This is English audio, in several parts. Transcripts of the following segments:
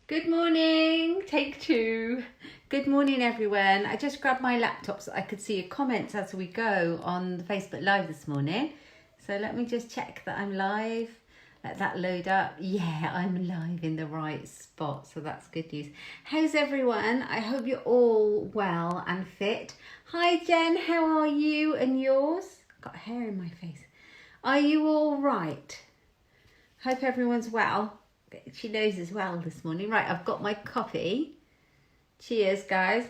Good morning, take two. Good morning, everyone. I just grabbed my laptop so I could see your comments as we go on the Facebook Live this morning. So let me just check that I'm live. Let that load up. Yeah, I'm live in the right spot, so that's good news. How's everyone? I hope you're all well and fit. Hi, Jen. How are you and yours? Got hair in my face. Are you all right? Hope everyone's well. She knows as well this morning. Right, I've got my coffee. Cheers, guys.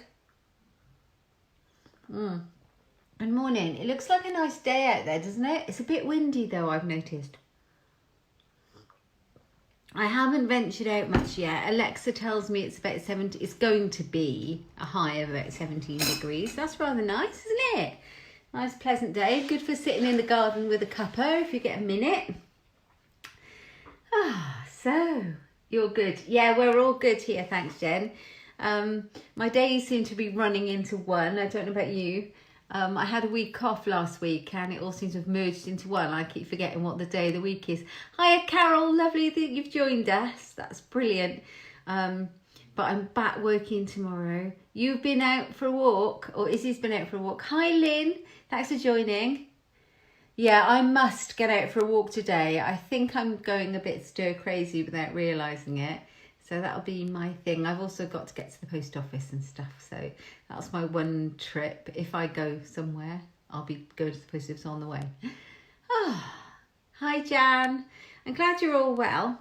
Good morning. It looks like a nice day out there, doesn't it? It's a bit windy though, I've noticed. I haven't ventured out much yet. Alexa tells me it's about 70. It's going to be a high of about 17 degrees. That's rather nice, isn't it? Nice, pleasant day. Good for sitting in the garden with a cuppa if you get a minute. So, you're good. Yeah, we're all good here. Thanks, Jen. My days seem to be running into one. I don't know about you. I had a week off last week and it all seems to have merged into one. I keep forgetting what the day of the week is. Hiya, Carol. Lovely that you've joined us. That's brilliant. But I'm back working tomorrow. You've been out for a walk, or Izzy's been out for a walk. Hi, Lynn. Thanks for joining. Yeah, I must get out for a walk today. I think I'm going a bit stir crazy without realising it. So that'll be my thing. I've also got to get to the post office and stuff. So that's my one trip. If I go somewhere, I'll be going to the post office on the way. Hi, Jan. I'm glad you're all well.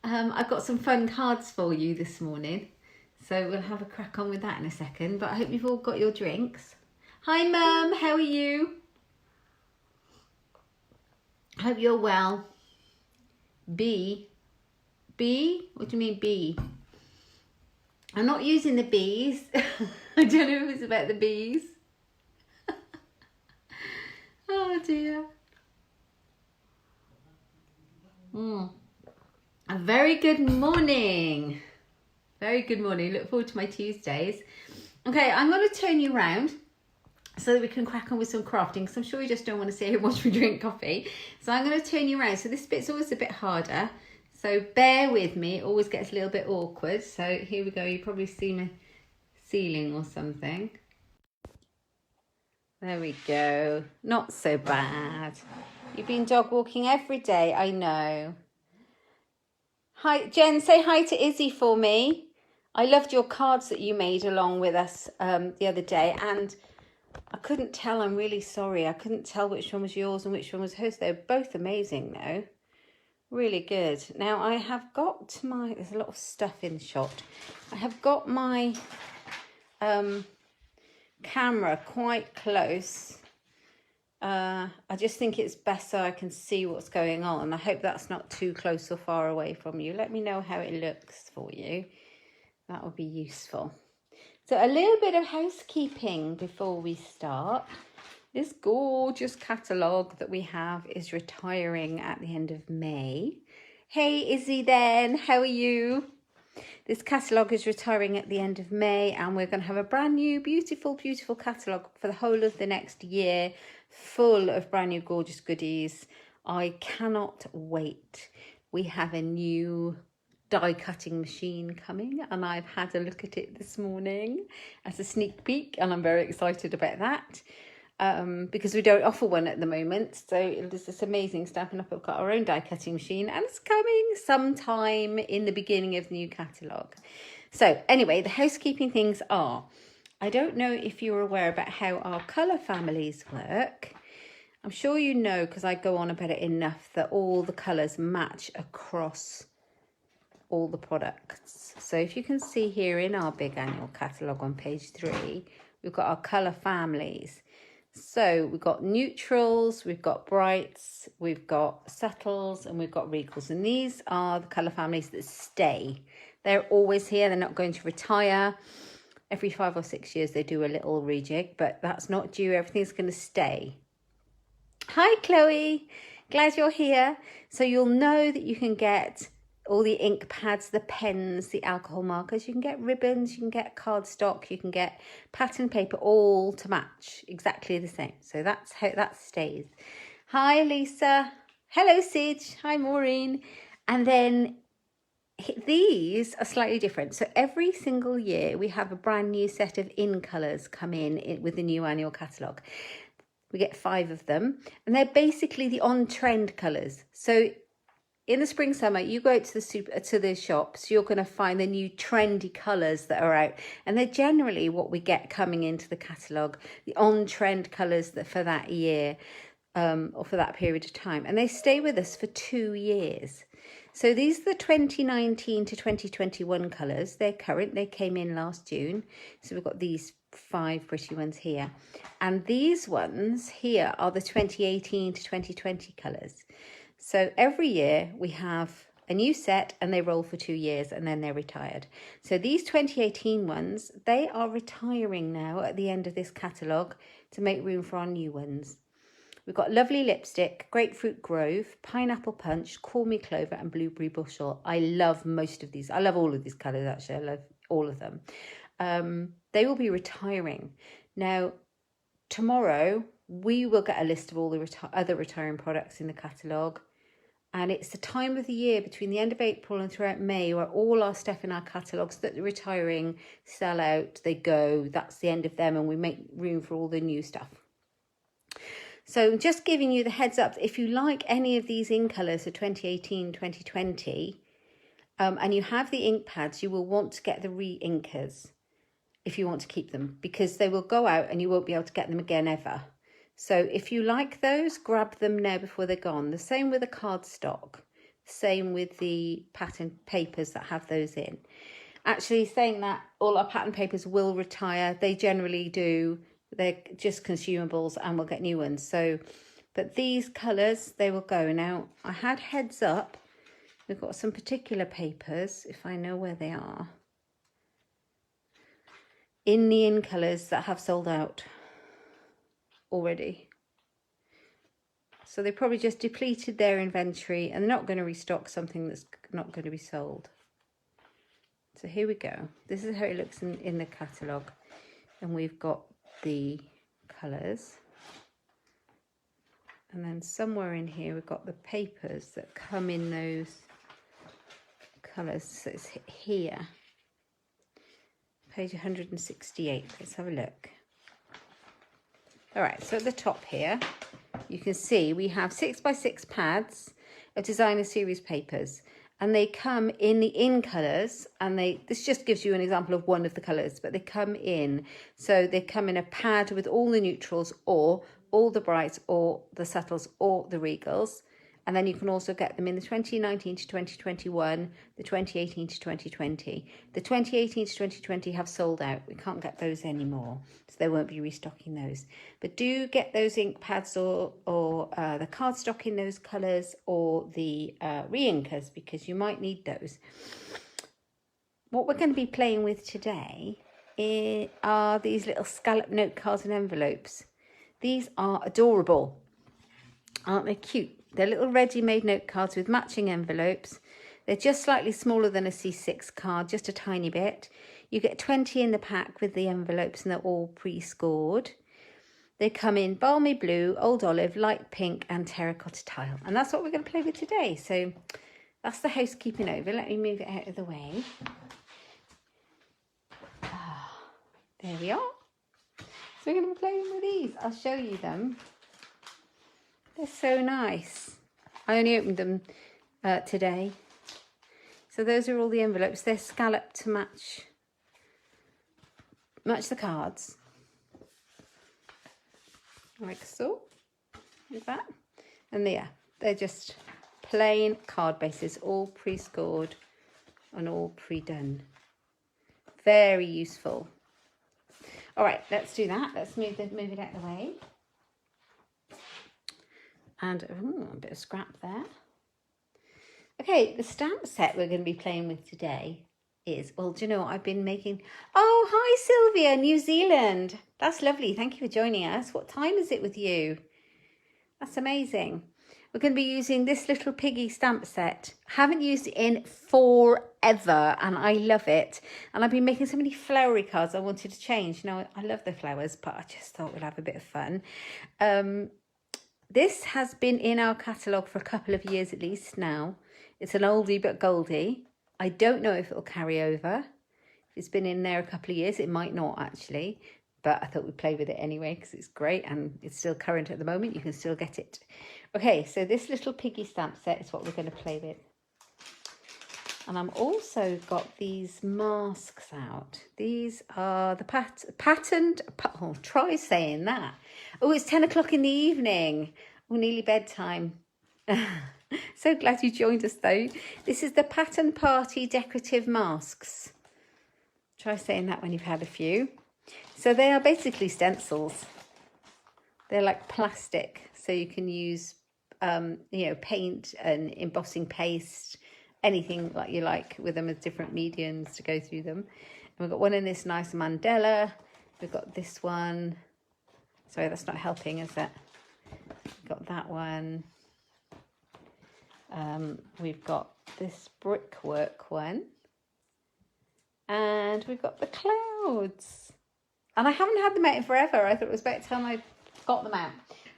I've got some fun cards for you this morning. So we'll have a crack on with that in a second. But I hope you've all got your drinks. Hi, Mum. How are you? Hope you're well. B? What do you mean B? I'm not using the B's. I don't know if it's about the B's. Oh dear. A very good morning. Very good morning. Look forward to my Tuesdays. Okay, I'm going to turn you around so that we can crack on with some crafting, because I'm sure you just don't want to sit here and watch me drink coffee. So I'm going to turn you around. So this bit's always a bit harder. So bear with me. It always gets a little bit awkward. So here we go. You probably see my ceiling or something. There we go. Not so bad. You've been dog walking every day. I know. Hi, Jen. Say hi to Izzy for me. I loved your cards that you made along with us the other day. And I couldn't tell. I'm really sorry. I couldn't tell which one was yours and which one was hers. They're both amazing though. Really good. Now I have got my, there's a lot of stuff in the shot. I have got my camera quite close. I just think it's best so I can see what's going on. I hope that's not too close or far away from you. Let me know how it looks for you. That would be useful. So a little bit of housekeeping before we start. This gorgeous catalogue that we have is retiring at the end of May. Hey Izzy then, how are you? This catalogue is retiring at the end of May and we're going to have a brand new, beautiful, beautiful catalogue for the whole of the next year, full of brand new gorgeous goodies. I cannot wait. We have a new die cutting machine coming and I've had a look at it this morning as a sneak peek and I'm very excited about that. Because we don't offer one at the moment. So it's this amazing Stampin' Up! We've got our own die cutting machine and it's coming sometime in the beginning of the new catalogue. So anyway, the housekeeping things are, I don't know if you're aware about how our colour families work. I'm sure you know because I go on about it enough that all the colours match across all the products. So if you can see here in our big annual catalogue on page 3, we've got our colour families. So we've got neutrals, we've got brights, we've got subtles, and we've got regals. And these are the colour families that stay. They're always here. They're not going to retire. Every 5 or 6 years they do a little rejig, but that's not due. Everything's going to stay. Hi, Chloe. Glad you're here. So you'll know that you can get all the ink pads, the pens, the alcohol markers. You can get ribbons, you can get cardstock, you can get pattern paper, all to match exactly the same. So that's how that stays. Hi, Lisa. Hello, Sige. Hi, Maureen. And then these are slightly different. So every single year we have a brand new set of in colours come in with the new annual catalogue. We get 5 of them, and they're basically the on-trend colours. So in the spring, summer, you go out to the shops, you're going to find the new trendy colours that are out. And they're generally what we get coming into the catalogue, the on-trend colours for that year or for that period of time. And they stay with us for 2 years. So these are the 2019 to 2021 colours. They're current. They came in last June. So we've got these 5 pretty ones here. And these ones here are the 2018 to 2020 colours. So every year we have a new set and they roll for 2 years and then they're retired. So these 2018 ones, they are retiring now at the end of this catalogue to make room for our new ones. We've got Lovely Lipstick, Grapefruit Grove, Pineapple Punch, Call Me Clover and Blueberry Bushel. I love most of these. I love all of these colours actually. I love all of them. They will be retiring. Now, tomorrow we will get a list of all the other retiring products in the catalogue. And it's the time of the year between the end of April and throughout May where all our stuff in our catalogues that are retiring sell out, they go, that's the end of them, and we make room for all the new stuff. So just giving you the heads up, if you like any of these in colours for 2018, 2020, and you have the ink pads, you will want to get the re-inkers if you want to keep them, because they will go out and you won't be able to get them again ever. So if you like those, grab them now before they're gone. The same with the cardstock, same with the pattern papers that have those in. Actually, saying that, all our pattern papers will retire. They generally do. They're just consumables and we'll get new ones. So, but these colours, they will go. Now, I had heads up. We've got some particular papers, if I know where they are, in the in colours that have sold out already. So they probably just depleted their inventory and they're not going to restock something that's not going to be sold. So here we go. This is how it looks in the catalogue. And we've got the colours. And then somewhere in here we've got the papers that come in those colours. So it's here. Page 168. Let's have a look. All right, so at the top here, you can see we have 6x6 pads of designer series papers, and they come in the in colours, and this just gives you an example of one of the colours, but they come in. So they come in a pad with all the neutrals or all the brights or the subtles or the regals. And then you can also get them in the 2019 to 2021, the 2018 to 2020. The 2018 to 2020 have sold out. We can't get those anymore, so they won't be restocking those. But do get those ink pads or the cardstock in those colours or the re-inkers, because you might need those. What we're going to be playing with today are these little scallop note cards and envelopes. These are adorable. Aren't they cute? They're little ready-made note cards with matching envelopes. They're just slightly smaller than a C6 card, just a tiny bit. You get 20 in the pack with the envelopes and they're all pre-scored. They come in balmy blue, old olive, light pink and terracotta tile. And that's what we're going to play with today. So that's the housekeeping over. Let me move it out of the way. There we are. So we're going to be playing with these. I'll show you them. They're so nice. I only opened them today. So those are all the envelopes. They're scalloped to match the cards. Like so. Like that. And they're just plain card bases, all pre-scored and all pre-done. Very useful. All right, let's do that. Let's move it out of the way. And a bit of scrap there. Okay, the stamp set we're going to be playing with today is, well, do you know what I've been making? Oh, hi Sylvia, New Zealand. That's lovely. Thank you for joining us. What time is it with you? That's amazing. We're going to be using this little Piggy stamp set. Haven't used it in forever and I love it. And I've been making so many flowery cards I wanted to change. You know, I love the flowers, but I just thought we'd have a bit of fun. This has been in our catalogue for a couple of years at least now. It's an oldie but goldie. I don't know if it'll carry over. If it's been in there a couple of years, it might not actually, but I thought we'd play with it anyway because it's great and it's still current at the moment. You can still get it. Okay, so this little Piggy stamp set is what we're going to play with. And I'm also got these masks out. These are the patterned, oh, try saying that. Oh, it's 10 o'clock in the evening. Oh, nearly bedtime. So glad you joined us though. This is the Pattern Party Decorative Masks. Try saying that when you've had a few. So they are basically stencils. They're like plastic, so you can use, paint and embossing paste, anything like you like with them with different mediums to go through them. And we've got one in this nice mandala. We've got this one. Sorry, that's not helping, is it? We've got that one. We've got this brickwork one. And we've got the clouds. And I haven't had them out in forever. I thought it was about time I got them out.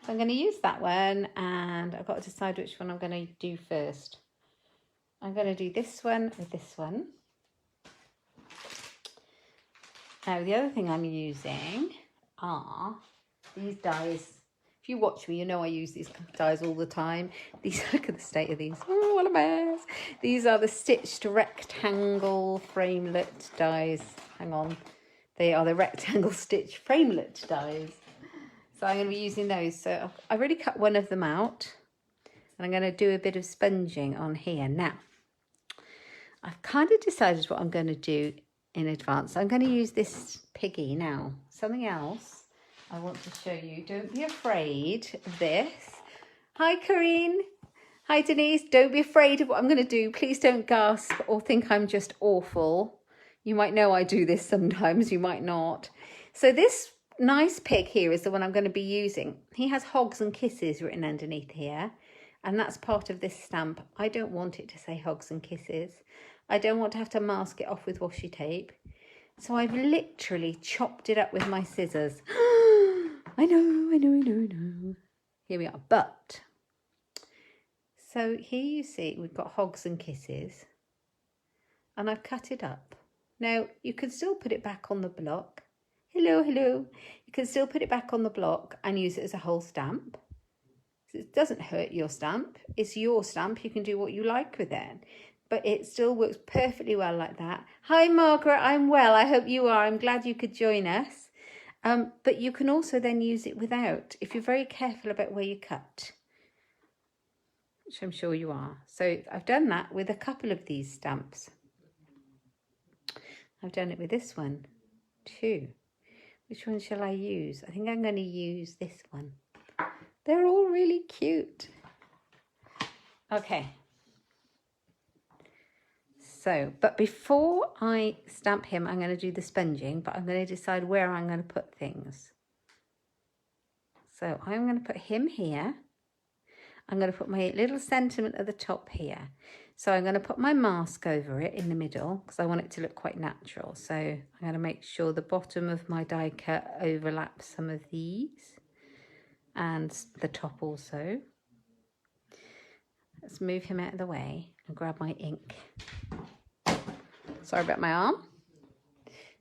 So I'm going to use that one. And I've got to decide which one I'm going to do first. I'm going to do this one with this one. Now, the other thing I'm using are these dies. If you watch me, you know I use these dies all the time. These, look at the state of these. Oh, what a mess. These are the stitched rectangle framelit dies. Hang on. They are the rectangle stitch framelit dies. So I'm going to be using those. So I've already cut one of them out. And I'm going to do a bit of sponging on here. Now, I've kind of decided what I'm going to do in advance. I'm going to use this Piggy now. Something else I want to show you. Don't be afraid of this. Hi, Corinne. Hi, Denise. Don't be afraid of what I'm going to do. Please don't gasp or think I'm just awful. You might know I do this sometimes. You might not. So this nice pig here is the one I'm going to be using. He has Hogs and Kisses written underneath here. And that's part of this stamp. I don't want it to say Hogs and Kisses. I don't want to have to mask it off with washi tape. So I've literally chopped it up with my scissors. I know. Here we are. But, so here you see we've got Hogs and Kisses. And I've cut it up. Now, you can still put it back on the block. Hello. You can still put it back on the block and use it as a whole stamp. It doesn't hurt your stamp. It's your stamp. You can do what you like with it. But it still works perfectly well like that. Hi, Margaret. I'm well. I hope you are. I'm glad you could join us. But you can also then use it without, if you're very careful about where you cut, which I'm sure you are. So I've done that with a couple of these stamps. I've done it with this one too. Which one shall I use? I think I'm going to use this one. They're all really cute. Okay. So, but before I stamp him, I'm going to do the sponging, but I'm going to decide where I'm going to put things. So I'm going to put him here. I'm going to put my little sentiment at the top here. So I'm going to put my mask over it in the middle because I want it to look quite natural. So I'm going to make sure the bottom of my die cut overlaps some of these and the top also. Let's move him out of the way and grab my ink. Sorry about my arm.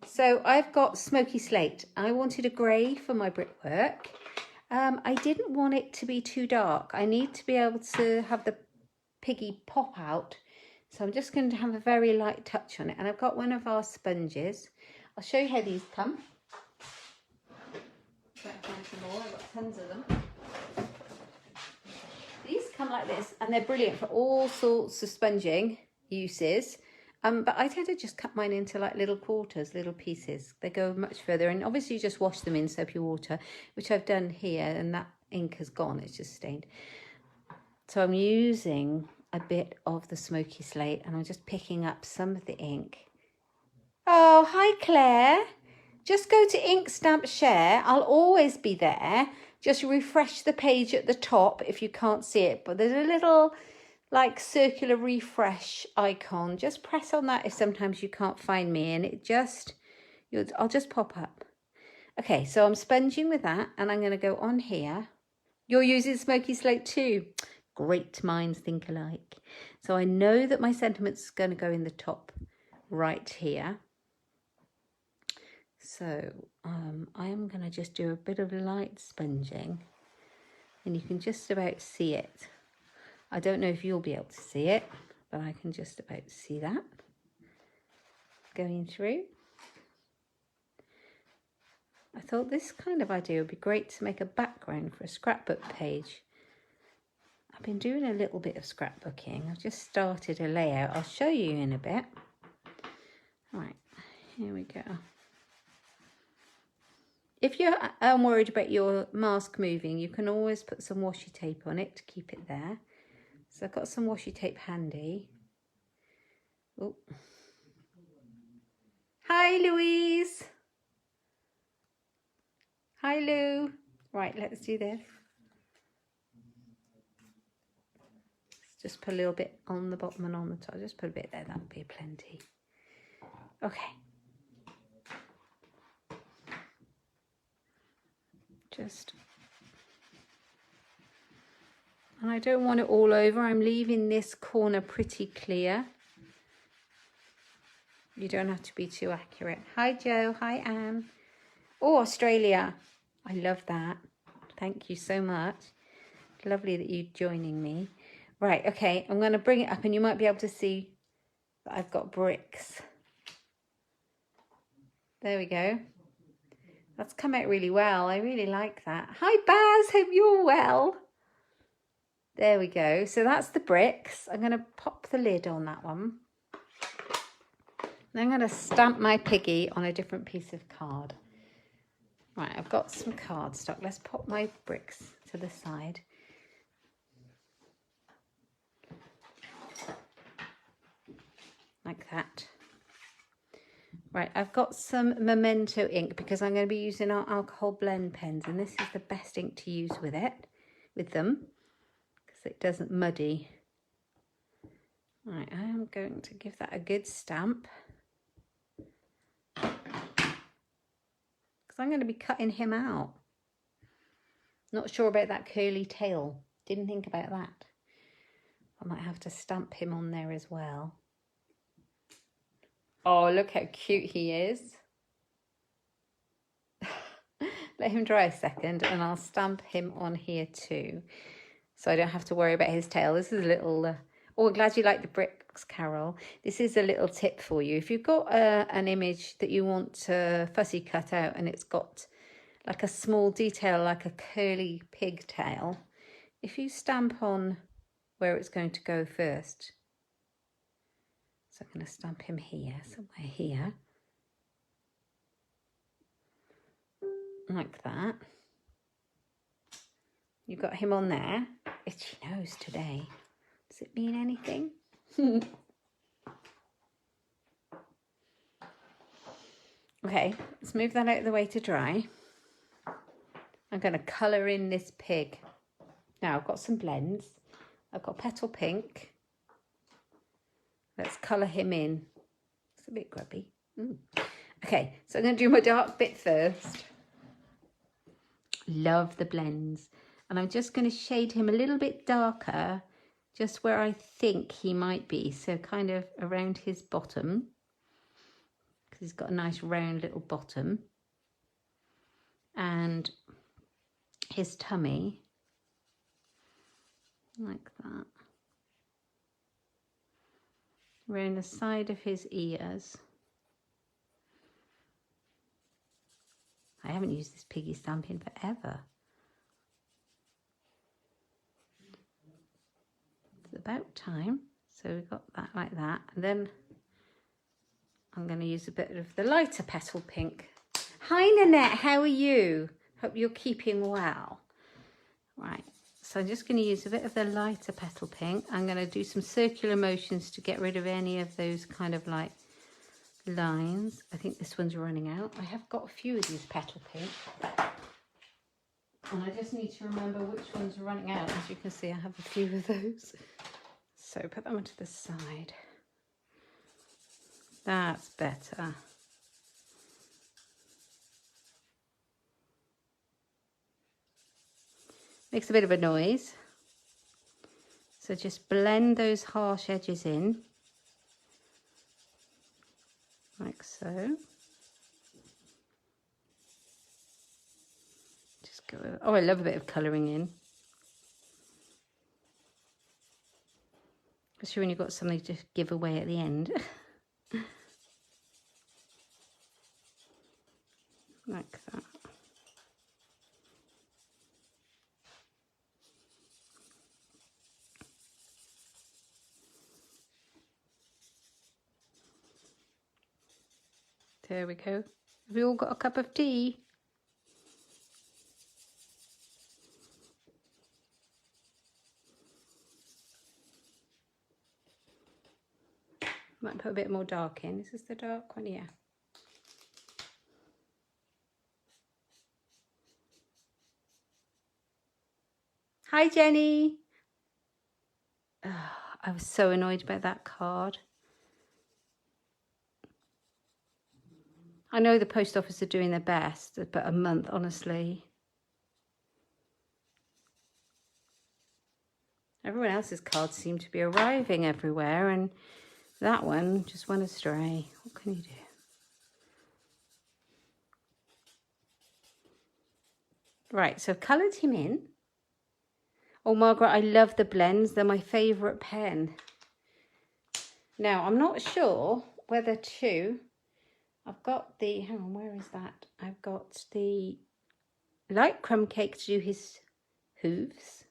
So I've got smoky slate. I wanted a grey for my brickwork. I didn't want it to be too dark. I need to be able to have the Piggy pop out. So I'm just going to have a very light touch on it. And I've got one of our sponges. I'll show you how these come. I've got tons of them. These come like this and they're brilliant for all sorts of sponging uses. But I tend to just cut mine into like little quarters, little pieces. They go much further. And obviously you just wash them in soapy water, which I've done here. And that ink has gone. It's just stained. So I'm using a bit of the smoky slate and I'm just picking up some of the ink. Oh, hi, Claire. Just go to Inkstampshare. I'll always be there. Just refresh the page at the top if you can't see it. But there's a little like circular refresh icon. Just press on that if sometimes you can't find me and it just, I'll just pop up. Okay, so I'm sponging with that and I'm going to go on here. You're using smoky slate too. Great minds think alike. So I know that my sentiment's going to go in the top right here. So I am going to just do a bit of light sponging, and you can just about see it. I don't know if you'll be able to see it, but I can just about see that going through. I thought this kind of idea would be great to make a background for a scrapbook page. I've been doing a little bit of scrapbooking. I've just started a layout. I'll show you in a bit. Right, here we go. If you're worried about your mask moving, you can always put some washi tape on it to keep it there. So I've got some washi tape handy. Oh. Hi, Louise. Hi, Lou. Right, let's do this. Just put a little bit on the bottom and on the top. Just put a bit there, that'll be plenty. Okay. And I don't want it all over. I'm leaving this corner pretty clear. You don't have to be too accurate. Hi, Joe. Hi, Anne. Oh, Australia. I love that. Thank you so much. Lovely that you're joining me. Right, okay, I'm going to bring it up and you might be able to see that I've got bricks. There we go. That's come out really well. I really like that. Hi, Baz. Hope you're well. There we go. So that's the bricks. I'm going to pop the lid on that one. Then I'm going to stamp my piggy on a different piece of card. Right, I've got some cardstock. Let's pop my bricks to the side. Like that. Right, I've got some Memento ink because I'm going to be using our alcohol blend pens, and this is the best ink to use with them, because it doesn't muddy. Right, I am going to give that a good stamp, because I'm going to be cutting him out. Not sure about that curly tail. Didn't think about that. I might have to stamp him on there as well. Oh, look how cute he is. Let him dry a second and I'll stamp him on here too. So I don't have to worry about his tail. This is a little... oh, I'm glad you like the bricks, Carol. This is a little tip for you. If you've got an image that you want to fussy cut out and it's got like a small detail, like a curly pigtail, if you stamp on where it's going to go first. So I'm going to stamp him here, somewhere here. Like that. You've got him on there. Itchy nose today. Does it mean anything? Okay, let's move that out of the way to dry. I'm going to colour in this pig. Now I've got some blends. I've got petal pink. Let's colour him in. It's a bit grubby. Okay, so I'm going to do my dark bit first. Love the blends. And I'm just going to shade him a little bit darker, just where I think he might be. So kind of around his bottom, because he's got a nice round little bottom. And his tummy, like that. Around the side of his ears. I haven't used this piggy stamp in forever. It's about time. So we've got that like that. And then I'm going to use a bit of the lighter petal pink. Hi Nanette, how are you? Hope you're keeping well. Right, so I'm just going to use a bit of the lighter petal pink. I'm going to do some circular motions to get rid of any of those kind of like lines. I think this one's running out. I have got a few of these petal pink. And I just need to remember which ones are running out. As you can see, I have a few of those. So put them onto the side. That's better. Makes a bit of a noise. So just blend those harsh edges in, like so. Just go, oh, I love a bit of colouring in. Especially when you've got something to give away at the end. Like that. There we go. Have we all got a cup of tea? Might put a bit more dark in. Is this the dark one? Yeah. Hi, Jenny. Oh, I was so annoyed by that card. I know the post office are doing their best, but a month, honestly. Everyone else's cards seem to be arriving everywhere, and that one just went astray. What can you do? Right, so I've coloured him in. Oh, Margaret, I love the blends. They're my favourite pen. Now, I'm not sure whether to... I've got the... Hang on, where is that? I've got the light crumb cake to do his hooves.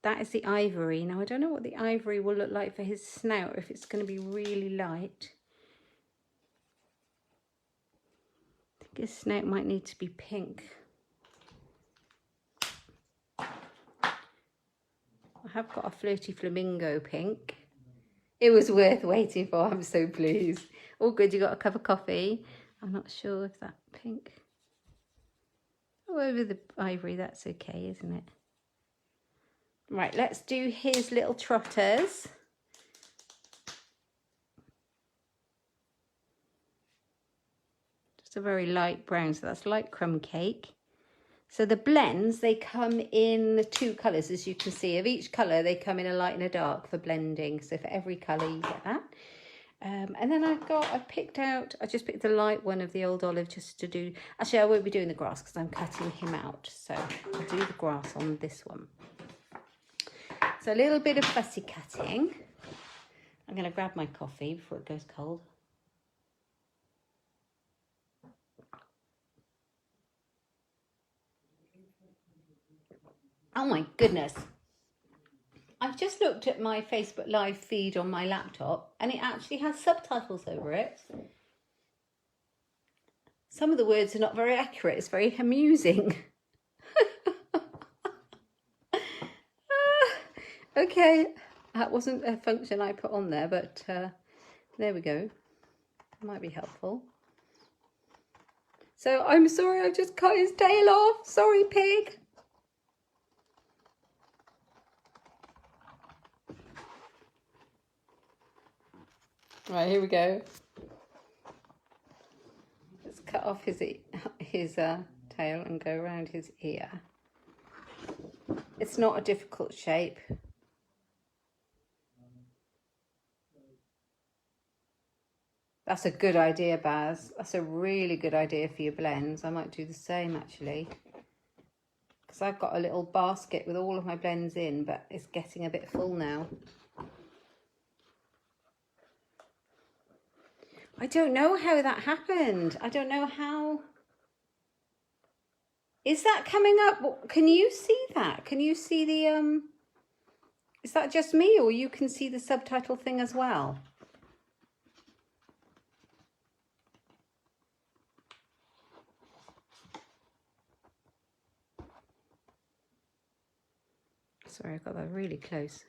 That is the ivory. Now, I don't know what the ivory will look like for his snout, if it's going to be really light. I think his snout might need to be pink. I have got a Flirty Flamingo pink. It was worth waiting for. I'm so pleased. All good. You got a cup of coffee. I'm not sure if that pink. Oh, over the ivory, that's okay, isn't it? Right, let's do his little trotters. Just a very light brown, so that's light crumb cake. So the blends, they come in 2 colours, as you can see. Of each colour, they come in a light and a dark for blending. So for every colour, you get that. And then I just picked the light one of the Old Olive just to do... Actually, I won't be doing the grass because I'm cutting him out. So I'll do the grass on this one. So a little bit of fussy cutting. I'm going to grab my coffee before it goes cold. Oh my goodness. I've just looked at my Facebook Live feed on my laptop and it actually has subtitles over it. Some of the words are not very accurate. It's very amusing. Okay, that wasn't a function I put on there, but there we go. Might be helpful. So I'm sorry, I just cut his tail off. Sorry, pig. Right, here we go. Let's cut off his tail and go around his ear. It's not a difficult shape. That's a good idea, Baz. That's a really good idea for your blends. I might do the same, actually. Because I've got a little basket with all of my blends in, but it's getting a bit full now. I don't know how that happened. I don't know how... Is that coming up? Can you see that? Can you see the... Is that just me, or you can see the subtitle thing as well? Sorry, I got that really close.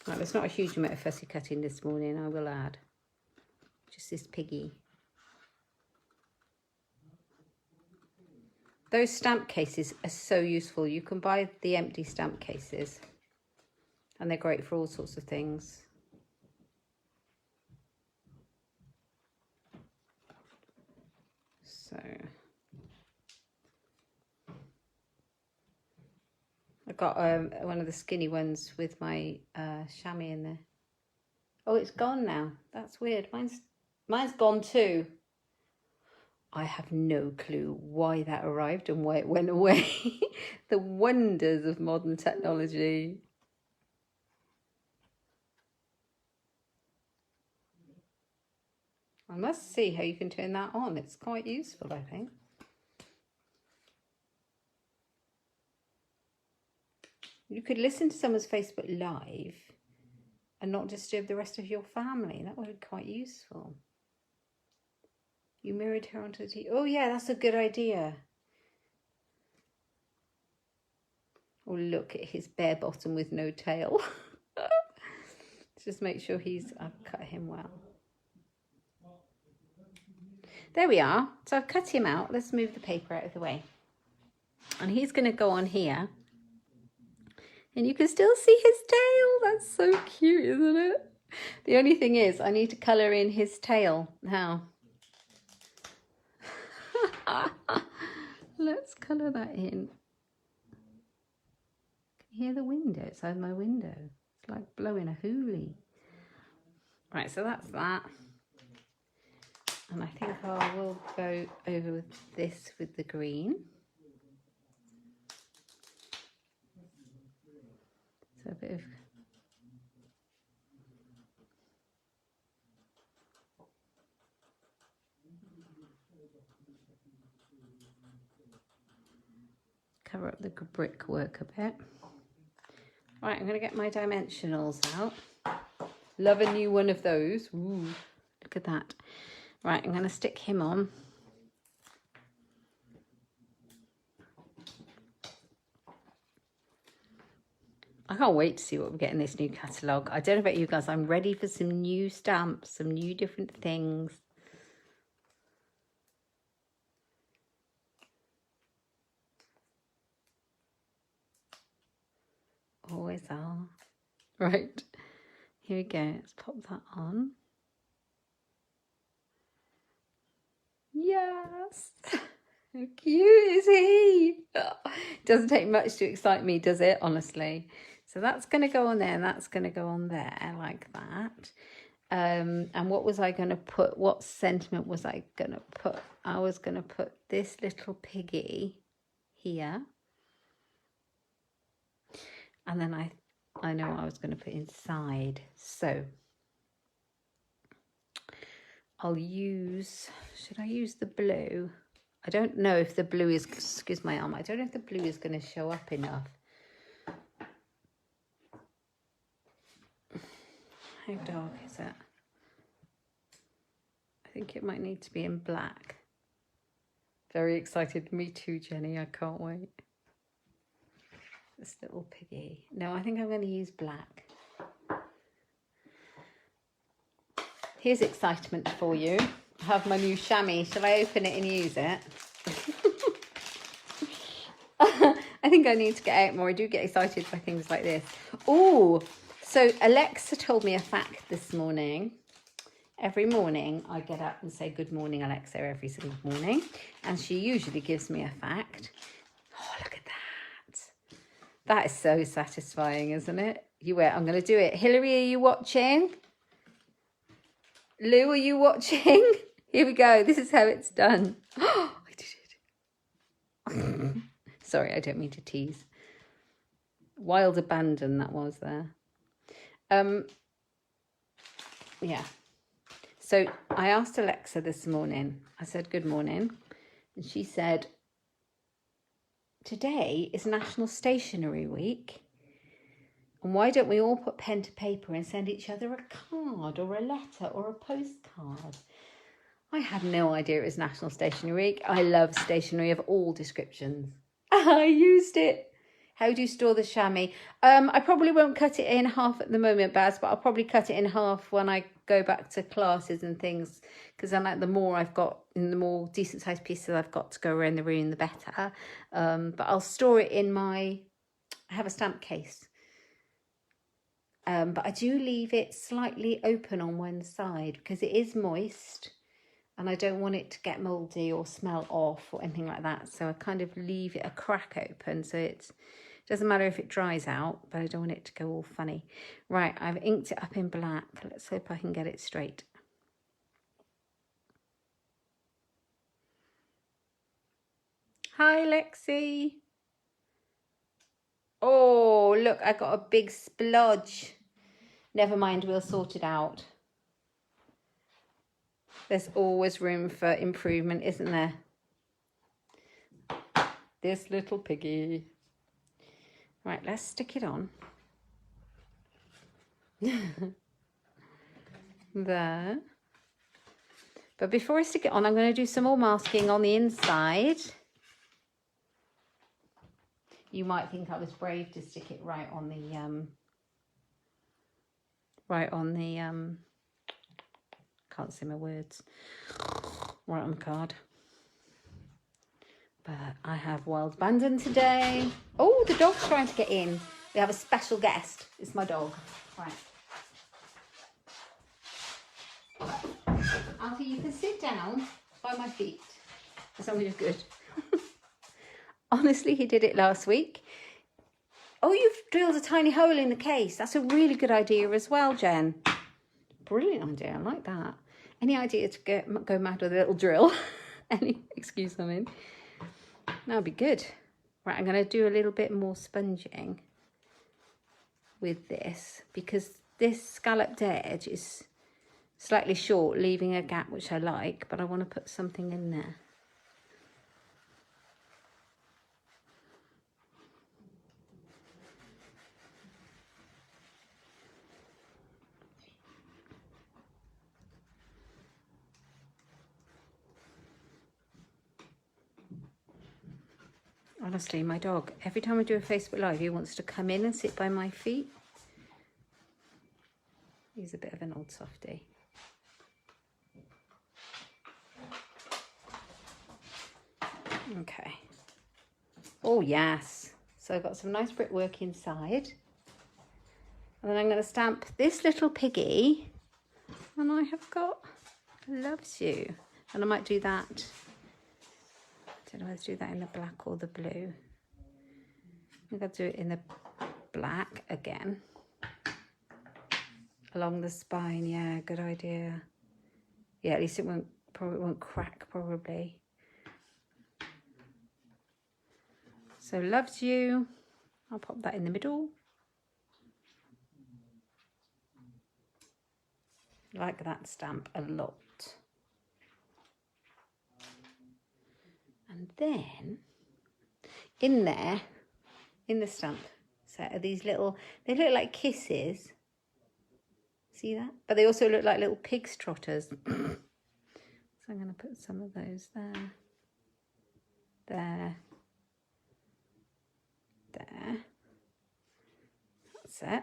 Right, there's not a huge amount of fussy cutting this morning, I will add. Just this Piggy. Those stamp cases are so useful. You can buy the empty stamp cases and they're great for all sorts of things. So I got one of the skinny ones with my chamois in there. Oh, it's gone now. That's weird. Mine's gone too. I have no clue why that arrived and why it went away. The wonders of modern technology. I must see how you can turn that on. It's quite useful, I think. You could listen to someone's Facebook Live and not disturb the rest of your family. That would be quite useful. You mirrored her onto the TV. Oh, yeah, that's a good idea. Oh, look at his bare bottom with no tail. Just make sure I've cut him well. There we are. So I've cut him out. Let's move the paper out of the way. And he's going to go on here. And you can still see his tail. That's so cute, isn't it? The only thing is I need to colour in his tail now. Let's colour that in. Can you hear the wind outside my window? It's like blowing a hoolie. Right, so that's that. And I think I will go over with this with the green. So a bit of cover up the brickwork a bit. Right, I'm going to get my dimensionals out. Love a new one of those. Ooh, look at that. Right, I'm going to stick him on. I can't wait to see what we get in this new catalogue. I don't know about you guys. I'm ready for some new stamps, some new different things. Always are. Right, here we go. Let's pop that on. Yes. How cute is he? Doesn't take much to excite me, does it? Honestly. So that's going to go on there and that's going to go on there like that. And what was I going to put? What sentiment was I going to put? I was going to put this little piggy here. And then I know what I was going to put inside. So I'll use, should I use the blue? I don't know if the blue is, excuse my arm, I don't know if the blue is going to show up enough. How dark is it? I think it might need to be in black. Very excited. Me too, Jenny. I can't wait. This little piggy. No, I think I'm going to use black. Here's excitement for you. I have my new chamois. Shall I open it and use it? I think I need to get out more. I do get excited by things like this. Oh, so Alexa told me a fact this morning. Every morning I get up and say, good morning, Alexa, every single morning. And she usually gives me a fact. Oh, look at that. That is so satisfying, isn't it? You wait, I'm going to do it. Hillary, are you watching? Lou, are you watching? Here we go. This is how it's done. Oh, I did it. Sorry, I don't mean to tease. Wild abandon that was there. Yeah. So I asked Alexa this morning. I said, good morning. And she said, today is National Stationery Week. And why don't we all put pen to paper and send each other a card or a letter or a postcard? I had no idea it was National Stationery Week. I love stationery of all descriptions. I used it. How do you store the chamois? I probably won't cut it in half at the moment, Baz, but I'll probably cut it in half when I go back to classes and things, because then like the more I've got, in the more decent sized pieces I've got to go around the room, the better. But I'll store it in I have a stamp case. But I do leave it slightly open on one side because it is moist. and I don't want it to get mouldy or smell off or anything like that. So I kind of leave it a crack open, so it doesn't matter if it dries out, but I don't want it to go all funny. Right, I've inked it up in black. Let's hope I can get it straight. Hi, Lexi. Oh, look, I got a big splodge. Never mind, we'll sort it out. There's always room for improvement, isn't there? This little piggy. Right, let's stick it on. There. But before I stick it on, I'm going to do some more masking on the inside. You might think I was brave to stick it right on the can't say my words, right on the card. But I have wild abandon today. Oh, the dog's trying to get in. We have a special guest. It's my dog. Right. Alfie, you can sit down by my feet as long as you're good. Honestly, he did it last week. Oh, you've drilled a tiny hole in the case. That's a really good idea as well, Jen. Brilliant idea. I like that. Any idea to go mad with a little drill? Any excuse, I mean. That'll be good. Right, I'm going to do a little bit more sponging with this because this scalloped edge is slightly short, leaving a gap, which I like, but I want to put something in there. Honestly, my dog, every time I do a Facebook Live, he wants to come in and sit by my feet. He's a bit of an old softie. Okay. Oh, yes. So I've got some nice brickwork inside. And then I'm going to stamp this little piggy. And I have got loves you. And I might do that. I don't know whether to do that in the black or the blue. I think I'll do it in the black again. Along the spine, yeah, good idea. Yeah, at least it probably won't crack, probably. So loves you. I'll pop that in the middle. Like that stamp a lot. And then in there, in the stamp set, are these little, they look like kisses. See that? But they also look like little pig's trotters. So I'm going to put some of those there. There. There. That's it.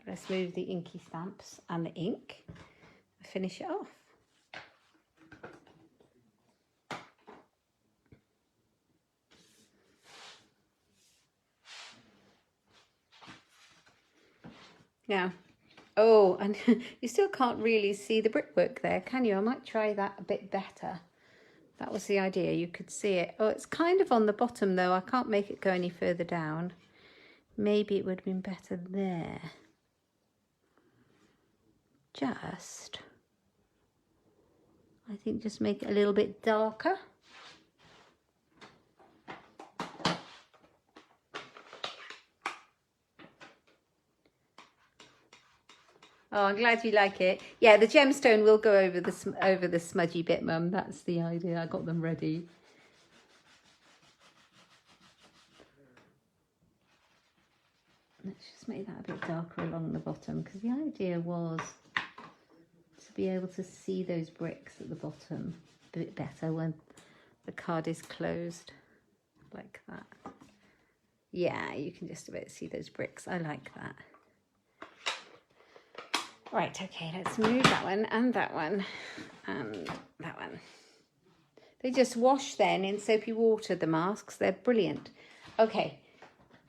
Let's move the inky stamps and the ink and finish it off. Now, oh, and you still can't really see the brickwork there, can you? I might try that a bit better. That was the idea, you could see it. Oh, it's kind of on the bottom though. I can't make it go any further down. Maybe it would have been better there. Just, I think just make it a little bit darker. Oh, I'm glad you like it. Yeah, the gemstone will go over the smudgy bit, Mum. That's the idea. I got them ready. Let's just make that a bit darker along the bottom, because the idea was to be able to see those bricks at the bottom a bit better when the card is closed, like that. Yeah, you can just about see those bricks. I like that. Right, okay, let's move that one and that one and that one. They just wash then in soapy water, the masks. They're brilliant. Okay,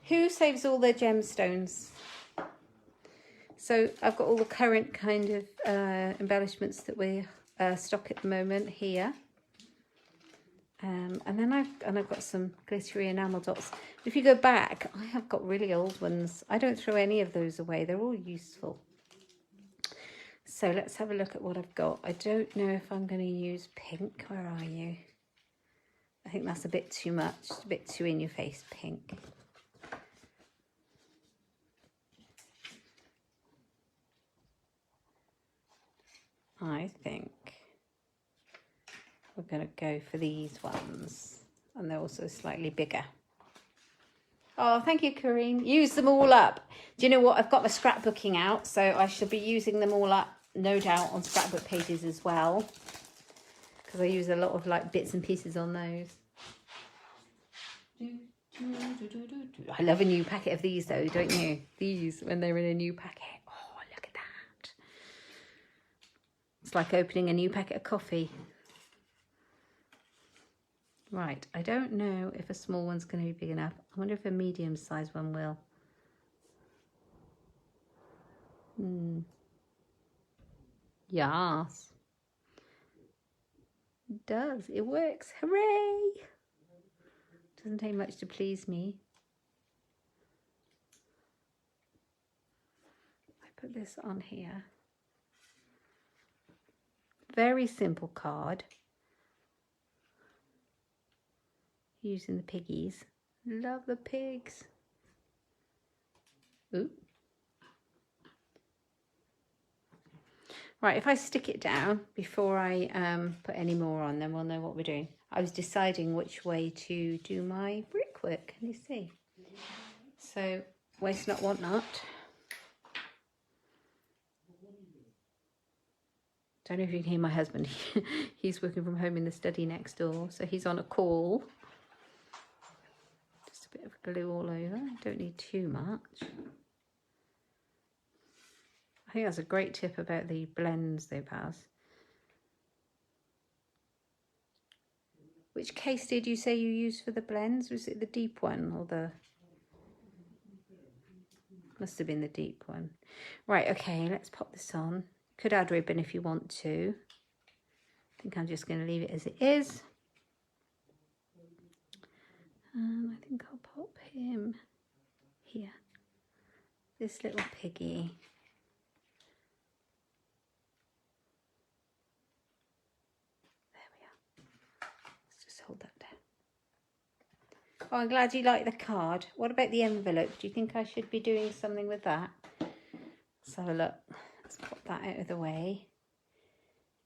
who saves all their gemstones? So I've got all the current kind of embellishments that we're stock at the moment here. And then I've got some glittery enamel dots. If you go back, I have got really old ones. I don't throw any of those away. They're all useful. So let's have a look at what I've got. I don't know if I'm going to use pink. Where are you? I think that's a bit too much. It's a bit too in your face pink. I think we're going to go for these ones. And they're also slightly bigger. Oh, thank you, Corinne. Use them all up. Do you know what? I've got my scrapbooking out, so I should be using them all up, no doubt, on scrapbook pages as well. Because I use a lot of like bits and pieces on those. I love a new packet of these though, don't you? These, when they're in a new packet. Oh, look at that. It's like opening a new packet of coffee. Right, I don't know if a small one's going to be big enough. I wonder if a medium-sized one will. Yes. It does. It works. Hooray! Doesn't take much to please me. I put this on here. Very simple card. Using the piggies. Love the pigs. Ooh. Right, if I stick it down before I put any more on, then we'll know what we're doing. I was deciding which way to do my brickwork. Can you see? So, waste not, want not. Don't know if you can hear my husband. He's working from home in the study next door, so he's on a call. Just a bit of glue all over. Don't need too much. I think that's a great tip about the blends they pass. Which case did you say you used for the blends? Was it the deep one or the... Must have been the deep one. Right, okay, let's pop this on. Could add ribbon if you want to. I think I'm just going to leave it as it is. I think I'll pop him here. This little piggy. Hold that down. Oh, I'm glad you like the card. What about the envelope? Do you think I should be doing something with that? Let's have a look. Let's pop that out of the way.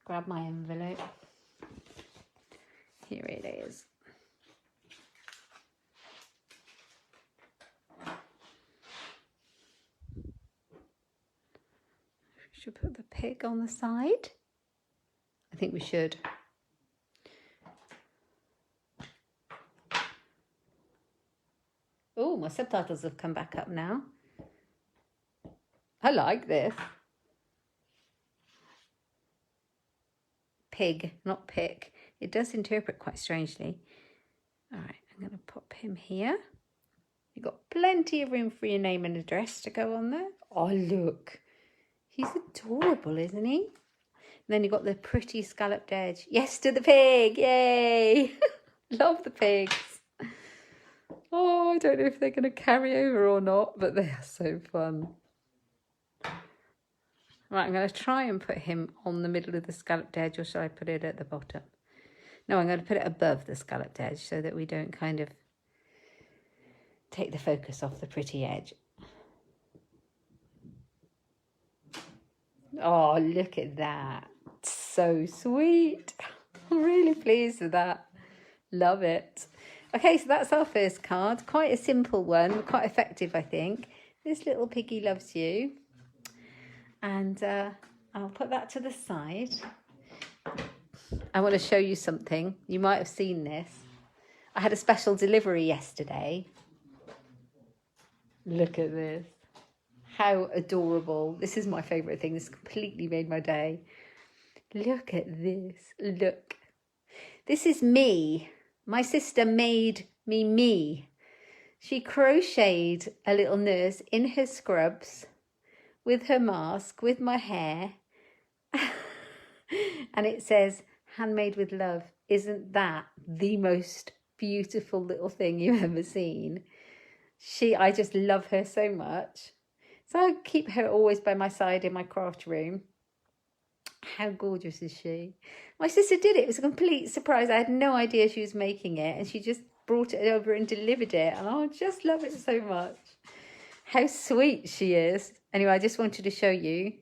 Grab my envelope. Here it is. We should put the pig on the side. I think we should. Oh, my subtitles have come back up now. I like this. Pig, not pick. It does interpret quite strangely. All right, I'm going to pop him here. You've got plenty of room for your name and address to go on there. Oh, look. He's adorable, isn't he? And then you've got the pretty scalloped edge. Yes to the pig. Yay. Love the pigs. Oh, I don't know if they're going to carry over or not, but they are so fun. Right, I'm going to try and put him on the middle of the scalloped edge, or shall I put it at the bottom? No, I'm going to put it above the scalloped edge so that we don't kind of take the focus off the pretty edge. Oh, look at that. So sweet. I'm really pleased with that. Love it. Okay, so that's our first card. Quite a simple one, quite effective, I think. This little piggy loves you. And I'll put that to the side. I want to show you something. You might have seen this. I had a special delivery yesterday. Look at this. How adorable. This is my favourite thing. This completely made my day. Look at this. Look. This is me. My sister made me. She crocheted a little nurse in her scrubs with her mask, with my hair. And it says, handmade with love. Isn't that the most beautiful little thing you've ever seen? I just love her so much. So I keep her always by my side in my craft room. How gorgeous is she? My sister did it. It was a complete surprise. I had no idea she was making it, and she just brought it over and delivered it. And I just love it so much. How sweet she is. Anyway, I just wanted to show you.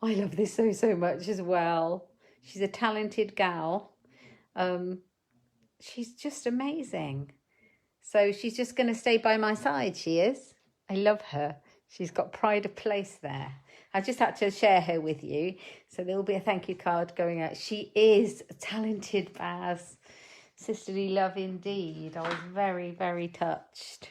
I love this so much as well. She's a talented gal. She's just amazing. So she's just going to stay by my side, she is. I love her. She's got pride of place there. I just had to share her with you. So there will be a thank you card going out. She is a talented Baz. Sisterly love indeed. I was very touched.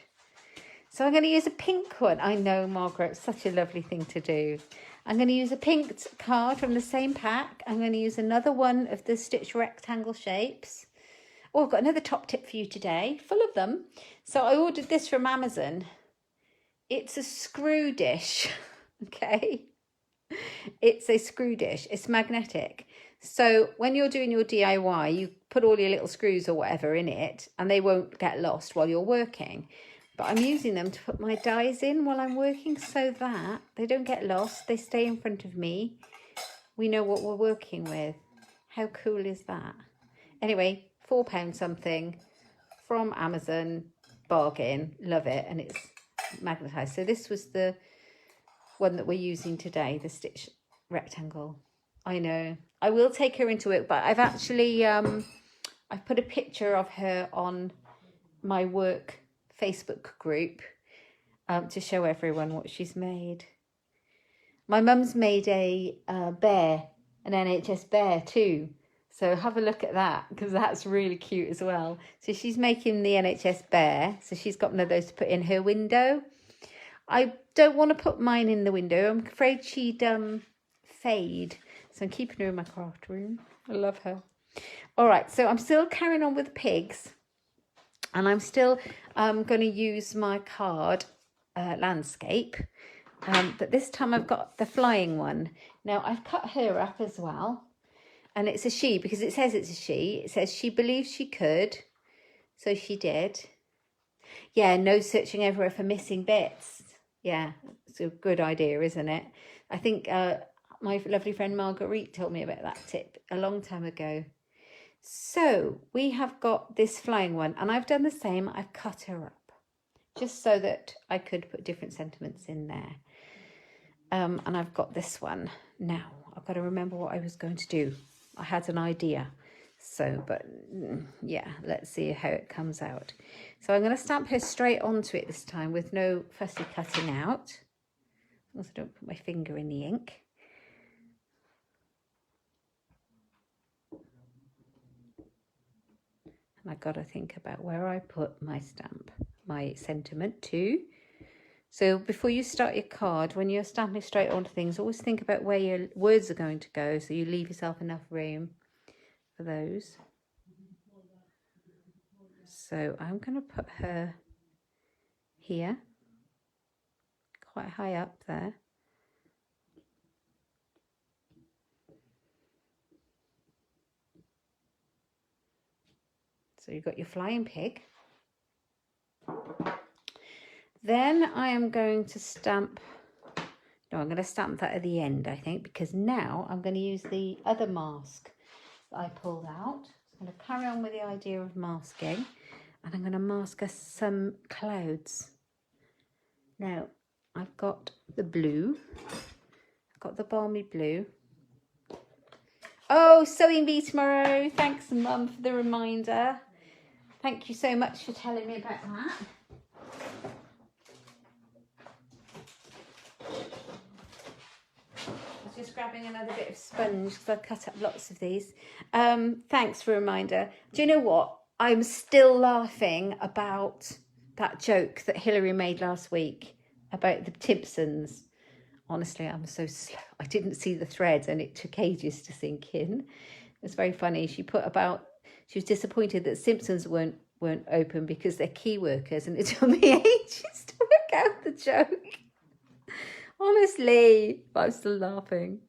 So I'm going to use a pink one. I know, Margaret, such a lovely thing to do. I'm going to use a pink card from the same pack. I'm going to use another one of the stitch rectangle shapes. Oh, I've got another top tip for you today, full of them. So I ordered this from Amazon. It's a screw dish, okay? It's a screw dish. It's magnetic. So when you're doing your DIY, you put all your little screws or whatever in it, and they won't get lost while you're working. But I'm using them to put my dies in while I'm working so that they don't get lost. They stay in front of me. We know what we're working with. How cool is that? Anyway, £4 something from Amazon. Bargain. Love it. And it's magnetized. So this was the one that we're using today, the stitch rectangle. I know. I will take her into it, but I've actually, I've put a picture of her on my work Facebook group to show everyone what she's made. My mum's made a bear, an NHS bear too. So have a look at that, because that's really cute as well. So she's making the NHS bear. So she's got one of those to put in her window. I don't want to put mine in the window. I'm afraid she'd fade. So I'm keeping her in my craft room. I love her. All right, so I'm still carrying on with pigs. And I'm still going to use my card landscape. But this time I've got the flying one. Now I've cut her up as well. And it's a she, because it says it's a she. It says she believes she could. So she did. Yeah, no searching everywhere for missing bits. Yeah, it's a good idea, isn't it? I think my lovely friend Marguerite told me about that tip a long time ago. So we have got this flying one, and I've done the same. I've cut her up just so that I could put different sentiments in there. And I've got this one. Now, I've got to remember what I was going to do. I had an idea. So, but yeah, let's see how it comes out. So I'm going to stamp her straight onto it this time with no fussy cutting out. Also, don't put my finger in the ink. And I've got to think about where I put my stamp, my sentiment too. So before you start your card, when you're stamping straight onto things, always think about where your words are going to go, so you leave yourself enough room for those. So I'm going to put her here, quite high up there. So you've got your flying pig. Then I am going to stamp, no, I'm going to stamp that at the end, I think, because now I'm going to use the other mask that I pulled out. I'm going to carry on with the idea of masking, and I'm going to mask us some clouds. Now, I've got the blue, I've got the balmy blue. Oh, sewing bee tomorrow. Thanks, Mum, for the reminder. Thank you so much for telling me about that. Just grabbing another bit of sponge because I've cut up lots of these. Thanks for a reminder. Do you know what? I'm still laughing about that joke that Hilary made last week about the Timpsons. Honestly, I'm so slow. I didn't see the thread and it took ages to sink in. It was very funny. She was disappointed that Simpsons weren't open because they're key workers, and it took me ages to work out the joke. Honestly, but I'm still laughing.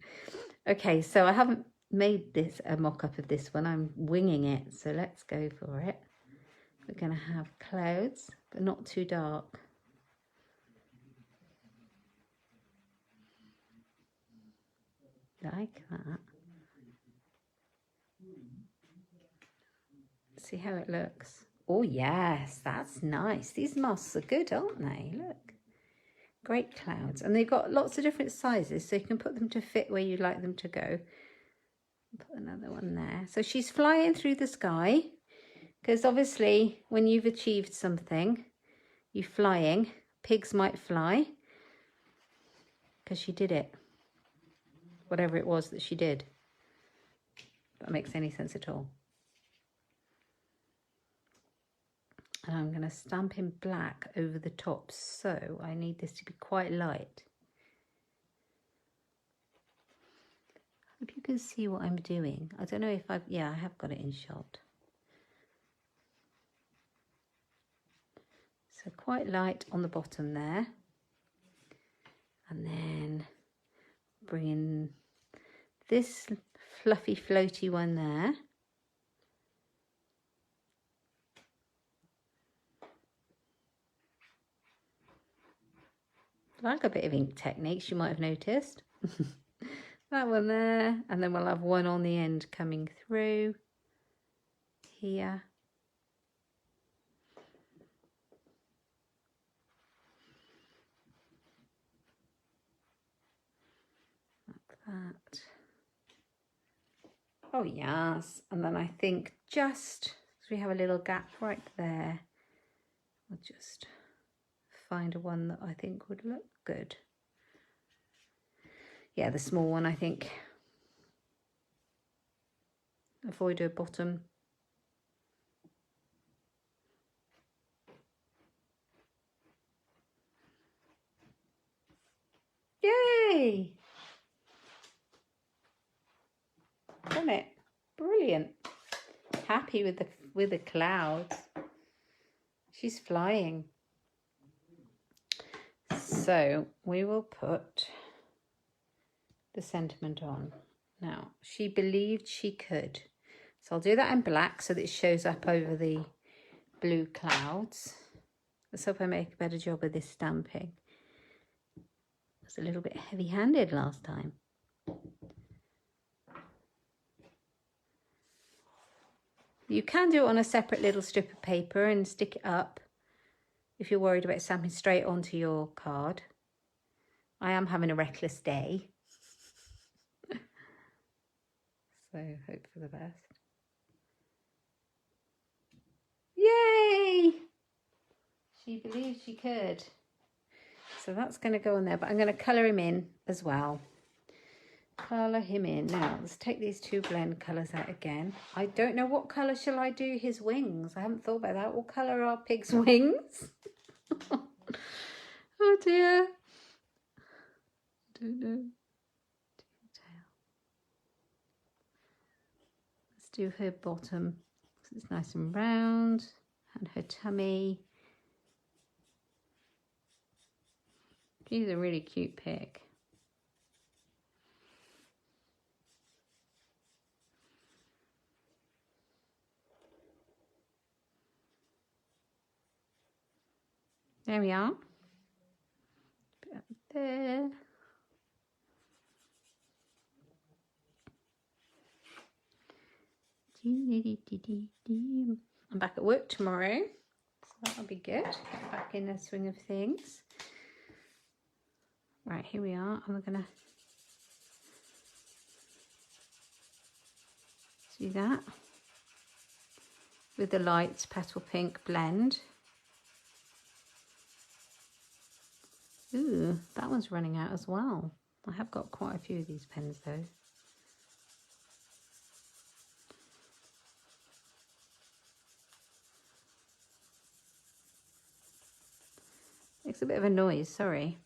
Okay, so I haven't made this a mock-up of this one. I'm winging it, so let's go for it. We're going to have clouds, but not too dark. Like that. See how it looks. Oh yes, that's nice. These masks are good, aren't they? Look. Great clouds. And they've got lots of different sizes, so you can put them to fit where you like them to go. Put another one there. So she's flying through the sky, because obviously when you've achieved something, you're flying. Pigs might fly because she did it. Whatever it was that she did. If that makes any sense at all. And I'm going to stamp in black over the top, so I need this to be quite light. Hope you can see what I'm doing. I don't know if I've, yeah, I have got it in shot. So quite light on the bottom there. And then bring in this fluffy floaty one there. I like a bit of ink techniques, you might have noticed. That one there, and then we'll have one on the end coming through here. Like that. Oh yes, and then I think just, so we have a little gap right there, we'll just find a one that I think would look good. Yeah, the small one, I think. Avoid her bottom. Yay! Isn't it? Brilliant. Happy with the clouds. She's flying. So we will put the sentiment on. Now, she believed she could. So I'll do that in black so that it shows up over the blue clouds. Let's hope I make a better job of this stamping. It was a little bit heavy-handed last time. You can do it on a separate little strip of paper and stick it up if you're worried about stamping straight onto your card. I am having a reckless day. So hope for the best. Yay! She believed she could. So that's going to go on there, but I'm going to colour him in as well. Colour him in. Now, let's take these two blend colours out again. I don't know what colour shall I do his wings. I haven't thought about that. What colour are pig's wings? Oh dear. Don't know. Let's do her bottom. So it's nice and round. And her tummy. She's a really cute pig. There we are. Put it there. I'm back at work tomorrow, so that'll be good. Get back in the swing of things. Right, here we are. I'm gonna do that with the light petal pink blend. Ooh, that one's running out as well. I have got quite a few of these pens though. Makes a bit of a noise, sorry.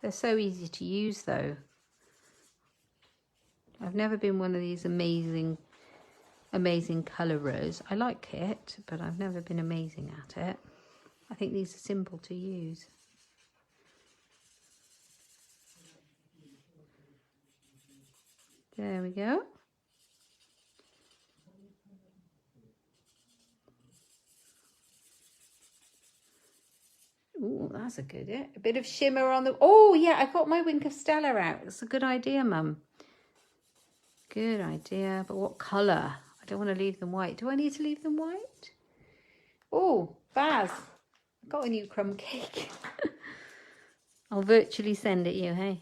They're so easy to use though. I've never been one of these amazing colourers. I like it, but I've never been amazing at it. I think these are simple to use. There we go. Oh, that's a good it. A bit of shimmer on the... Oh, yeah, I got my Wink of Stella out. That's a good idea, Mum. Good idea. But what colour? I don't want to leave them white. Do I need to leave them white? Oh, Baz. I got a new crumb cake. I'll virtually send it you, hey?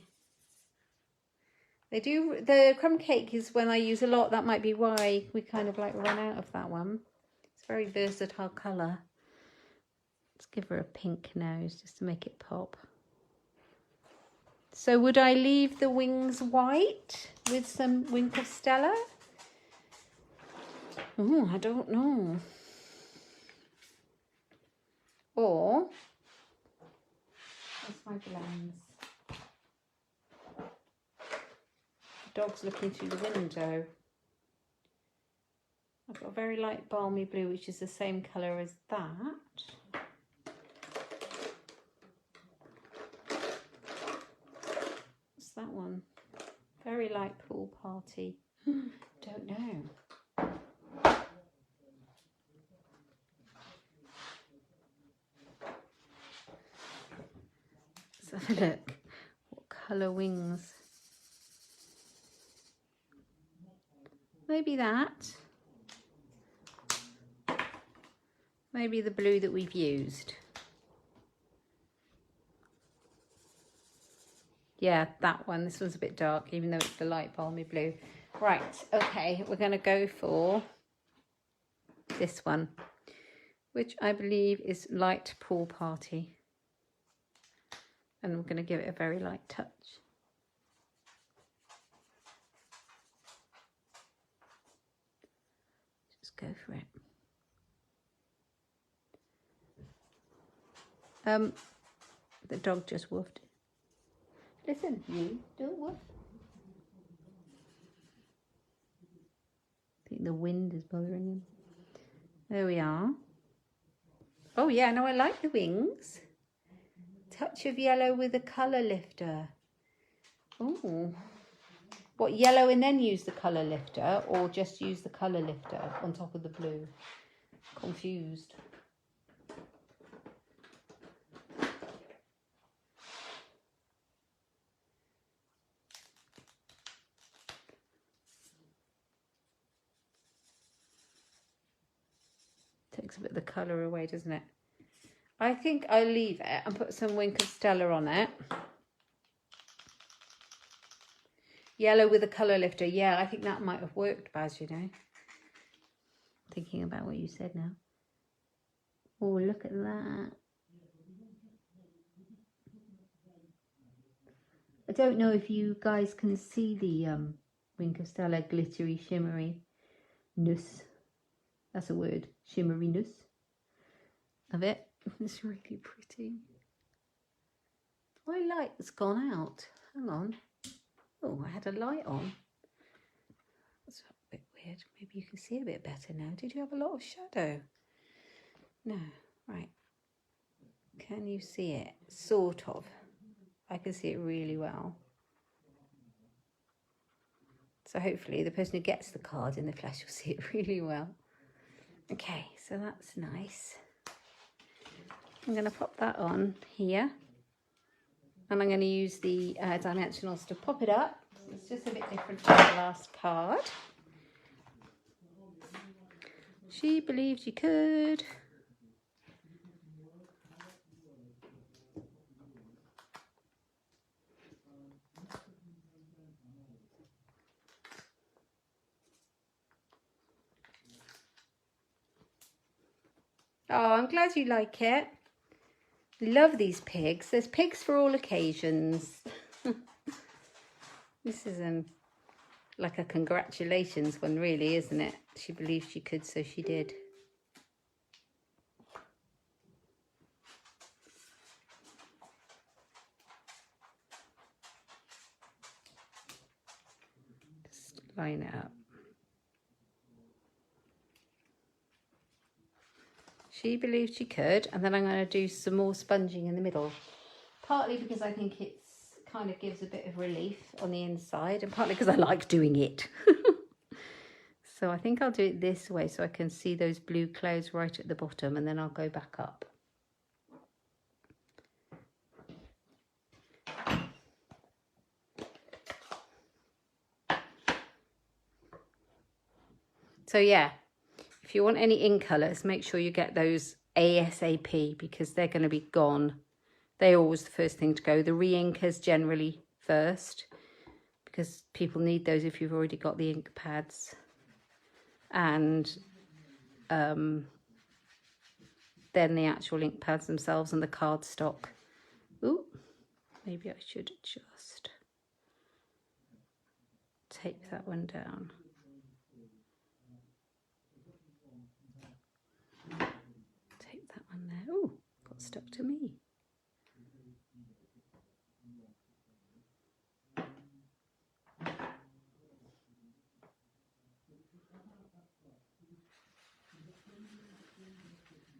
They do... The crumb cake is when I use a lot. That might be why we kind of like run out of that one. It's a very versatile colour. Let's give her a pink nose just to make it pop. So would I leave the wings white with some Wink of Stella? Oh, I don't know. Or, where's my blends? The dog's looking through the window. I've got a very light balmy blue, which is the same colour as that. That one, very light pool party. Don't know. Let's have a look. What colour wings? Maybe that. Maybe the blue that we've used. Yeah, that one. This one's a bit dark, even though it's the light balmy blue. Right, okay, we're going to go for this one, which I believe is light pool party. And we're going to give it a very light touch. Just go for it. The dog just woofed. Listen, you don't woof. I think the wind is bothering him. There we are. Oh yeah, no, I like the wings. Touch of yellow with a colour lifter. Oh. What, yellow and then use the colour lifter, or just use the colour lifter on top of the blue? Confused. Takes a bit of the colour away, doesn't it? I think I'll leave it and put some Wink of Stella on it. Yellow with a colour lifter. Yeah, I think that might have worked, Baz, you know. Thinking about what you said now. Oh, look at that. I don't know if you guys can see the Wink of Stella glittery, shimmery-ness. That's a word. Shimmeriness of it. It's really pretty. My light's gone out. Hang on. Oh, I had a light on. That's a bit weird. Maybe you can see a bit better now. Did you have a lot of shadow? No. Right. Can you see it? Sort of. I can see it really well. So hopefully the person who gets the card in the flesh will see it really well. Okay, so that's nice. I'm going to pop that on here. And I'm going to use the dimensionals to pop it up. It's just a bit different from the last card. She believed you could. Oh, I'm glad you like it. Love these pigs. There's pigs for all occasions. This is like a congratulations one, really, isn't it? She believed she could, so she did. Just line it up. She believed she could, and then I'm going to do some more sponging in the middle. Partly because I think it's kind of gives a bit of relief on the inside, and partly because I like doing it. So I think I'll do it this way so I can see those blue clouds right at the bottom, and then I'll go back up. So yeah, if you want any ink colours, make sure you get those ASAP, because they're going to be gone. They're always the first thing to go. The re-inkers generally first, because people need those if you've already got the ink pads. And then the actual ink pads themselves and the cardstock. Ooh, maybe I should just tape that one down. Tape that one there. Ooh, got stuck to me.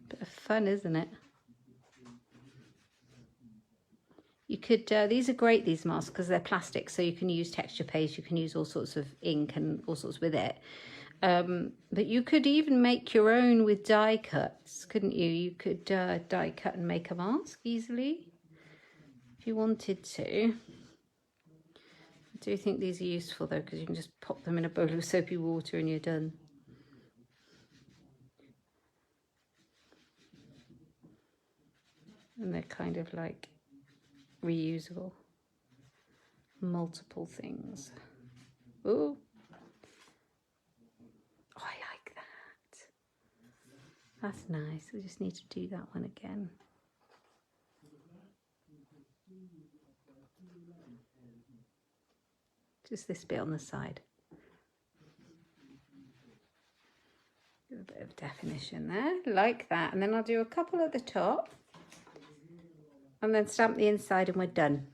Bit of fun, isn't it? You could, these are great, these masks, because they're plastic, so you can use texture paste, you can use all sorts of ink and all sorts with it. But you could even make your own with die cuts, couldn't you? You could die cut and make a mask easily, if you wanted to. I do think these are useful though, because you can just pop them in a bowl of soapy water and you're done. And they're kind of like reusable. Multiple things. Ooh. Oh, I like that. That's nice. We just need to do that one again. Just this bit on the side. Give a bit of definition there, like that. And then I'll do a couple at the top. And then stamp the inside and we're done.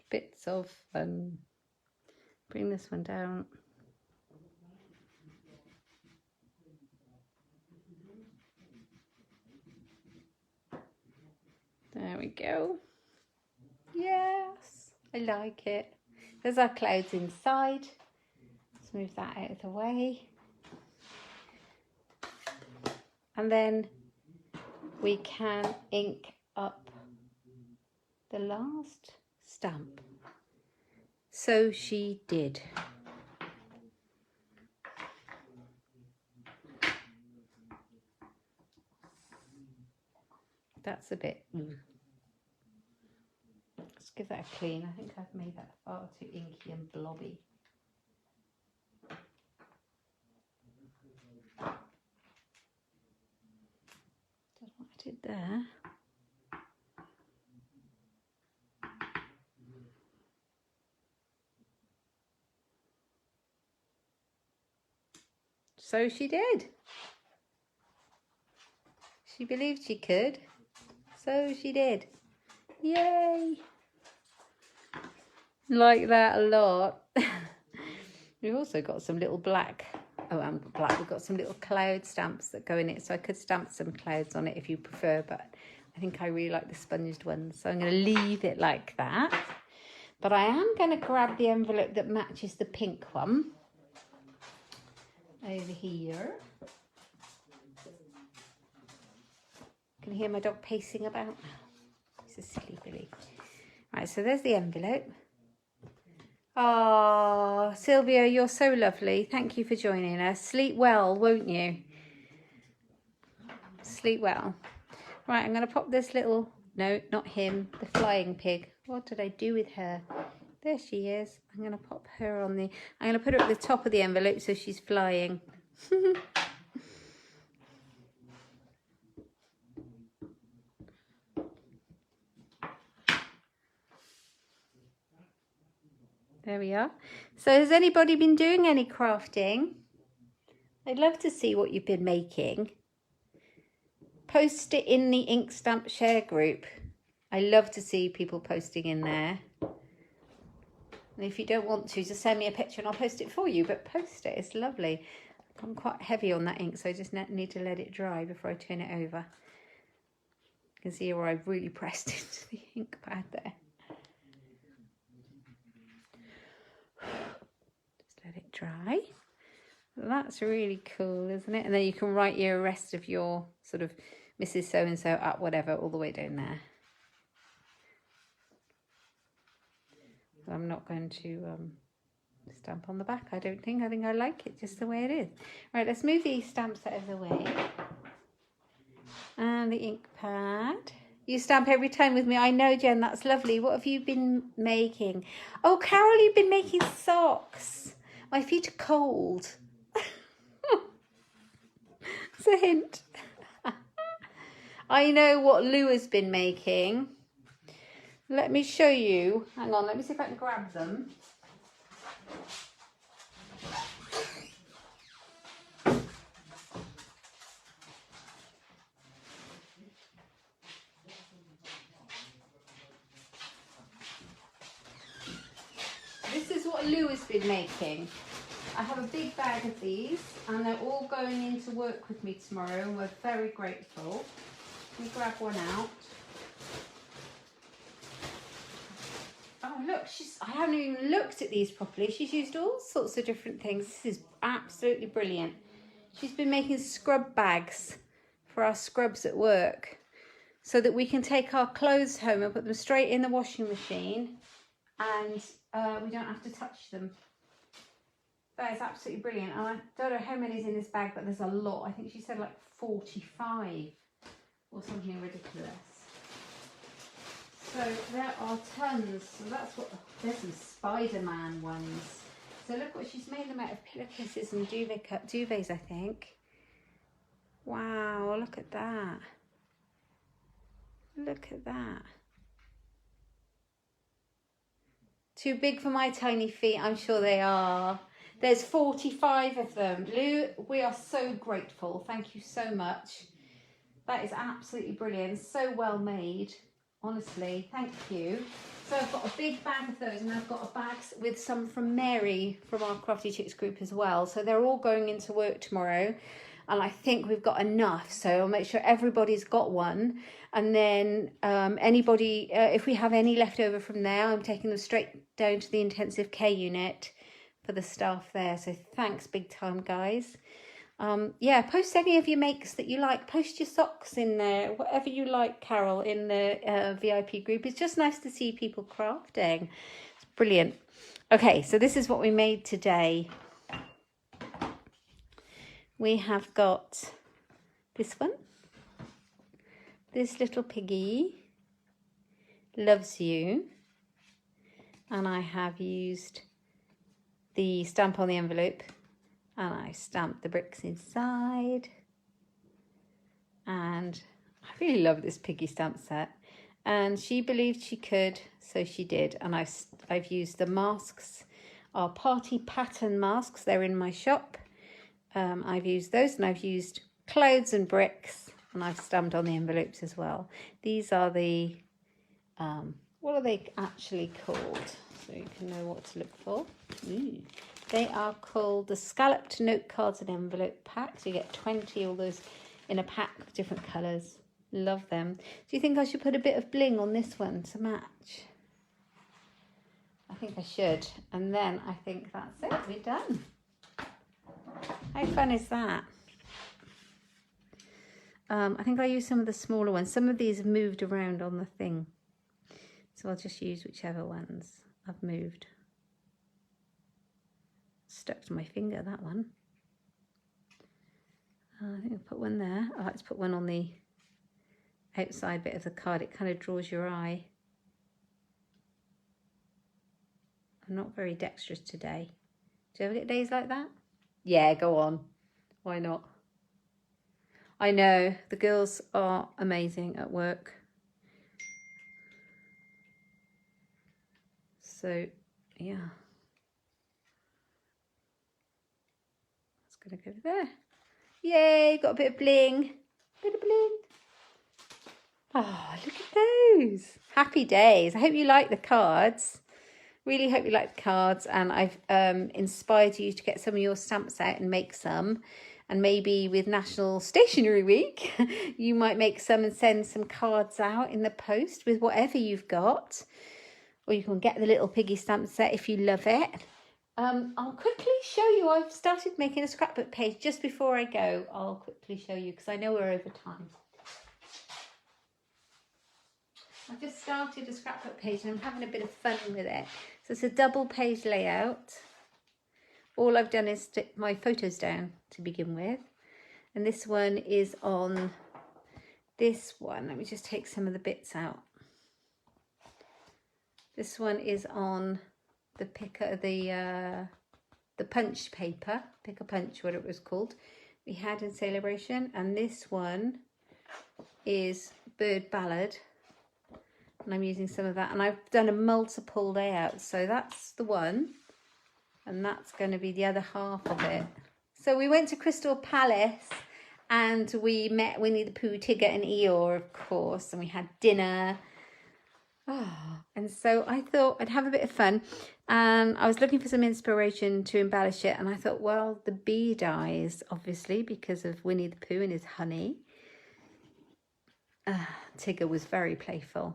Bits of fun. Bring this one down. There we go. Yes, I like it. There's our clouds inside. Let's move that out of the way. And then we can ink up the last stamp. So she did. That's a bit. Let's give that a clean. I think I've made that far too inky and blobby. That's what I did there. So she did. She believed she could. So she did. Yay! Like that a lot. We've also got some little black. Oh, and black. We've got some little cloud stamps that go in it. So I could stamp some clouds on it if you prefer. But I think I really like the sponged ones. So I'm going to leave it like that. But I am going to grab the envelope that matches the pink one. Over here. Can you hear my dog pacing about? He's a silly Billy. Right, so there's the envelope. Oh, Sylvia, you're so lovely. Thank you for joining us. Sleep well, won't you? Sleep well. Right, I'm going to pop this little... No, not him. The flying pig. What did I do with her? There she is. I'm going to pop her on the... I'm going to put her at the top of the envelope so she's flying. There we are. So has anybody been doing any crafting? I'd love to see what you've been making. Post it in the Inkstampshare group. I love to see people posting in there. And if you don't want to, just send me a picture and I'll post it for you. But post it, it's lovely. I'm quite heavy on that ink, so I just need to let it dry before I turn it over. You can see where I've really pressed into the ink pad there. Just let it dry. That's really cool, isn't it? And then you can write your rest of your sort of Mrs. So-and-so at whatever all the way down there. I'm not going to stamp on the back, I don't think. I think I like it just the way it is. Right, let's move these stamps out of the way. And the ink pad. You stamp every time with me. I know, Jen, that's lovely. What have you been making? Oh, Carol, you've been making socks. My feet are cold. It's a hint. I know what Lou has been making. Let me show you. Hang on, let me see if I can grab them. This is what Lou has been making. I have a big bag of these and they're all going into work with me tomorrow and we're very grateful. Let me grab one out. Oh look, I haven't even looked at these properly. She's used all sorts of different things. This is absolutely brilliant. She's been making scrub bags for our scrubs at work so that we can take our clothes home and put them straight in the washing machine and we don't have to touch them. That is absolutely brilliant. And I don't know how many is in this bag, but there's a lot. I think she said like 45 or something ridiculous. So there are tons. So that's what, there's some Spider-Man ones. So look what she's made them out of, pillowcases and duvets, I think. Wow, look at that. Look at that. Too big for my tiny feet, I'm sure they are. There's 45 of them. Lou, we are so grateful. Thank you so much. That is absolutely brilliant. So well made. Honestly, thank you. So I've got a big bag of those and I've got a bag with some from Mary from our Crafty Chicks group as well. So they're all going into work tomorrow and I think we've got enough. So I'll make sure everybody's got one. And then anybody, if we have any left over from there, I'm taking them straight down to the intensive care unit for the staff there. So thanks big time, guys. Yeah, post any of your makes that you like. Post your socks in there, whatever you like, Carol, in the VIP group. It's just nice to see people crafting. It's brilliant. Okay, so this is what we made today. We have got this one. This little piggy loves you. And I have used the stamp on the envelope. And I stamped the bricks inside. And I really love this Piggy stamp set. And she believed she could, so she did. And I've used the masks, our party pattern masks. They're in my shop. I've used those and I've used clouds and bricks. And I've stamped on the envelopes as well. These are the, what are they actually called? So you can know what to look for. Ooh. They are called the Scalloped Note Cards and Envelope Packs. You get 20 of those in a pack of different colours. Love them. Do you think I should put a bit of bling on this one to match? I think I should. And then I think that's it. We're done. How fun is that? I think I used some of the smaller ones. Some of these have moved around on the thing. So I'll just use whichever ones I've moved. Stuck to my finger, that one. I think I'll put one there. I like to put one on the outside bit of the card. It kind of draws your eye. I'm not very dexterous today. Do you ever get days like that? Yeah, go on. Why not? I know, the girls are amazing at work. So, yeah. Gonna go there. Yay, got a bit of bling. Bit of bling. Oh, look at those. Happy days. I hope you like the cards. Really hope you like the cards, and I've inspired you to get some of your stamps out and make some. And maybe with National Stationery Week, you might make some and send some cards out in the post with whatever you've got. Or you can get the little Piggy stamp set if you love it. I'll quickly show you. I've started making a scrapbook page. Just before I go, I'll quickly show you because I know we're over time. I've just started a scrapbook page and I'm having a bit of fun with it. So it's a double page layout. All I've done is stick my photos down to begin with. And this one is on this one. Let me just take some of the bits out. This one is on the punch paper, pick a punch, whatever it was called, we had in Celebration. And this one is Bird Ballad. And I'm using some of that, and I've done a multiple layout, so that's the one, and that's going to be the other half of it. So we went to Crystal Palace and we met Winnie the Pooh, Tigger and Eeyore, of course, and we had dinner. And so I thought I'd have a bit of fun, and I was looking for some inspiration to embellish it, and I thought, well, the bee dies, obviously, because of Winnie the Pooh and his honey. Tigger was very playful.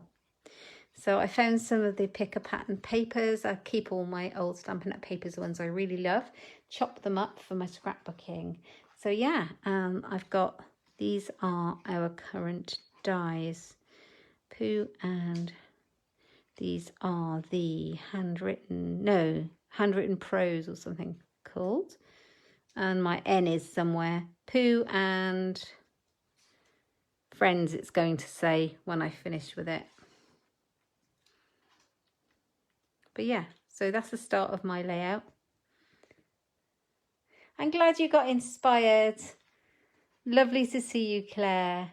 So I found some of the picker pattern papers. I keep all my old Stampin' Up papers, the ones I really love, chop them up for my scrapbooking. So yeah, I've got, these are our current dies, Pooh, and these are the handwritten prose or something called. And my N is somewhere. Pooh and Friends, it's going to say when I finish with it. But yeah, so that's the start of my layout. I'm glad you got inspired. Lovely to see you, Claire.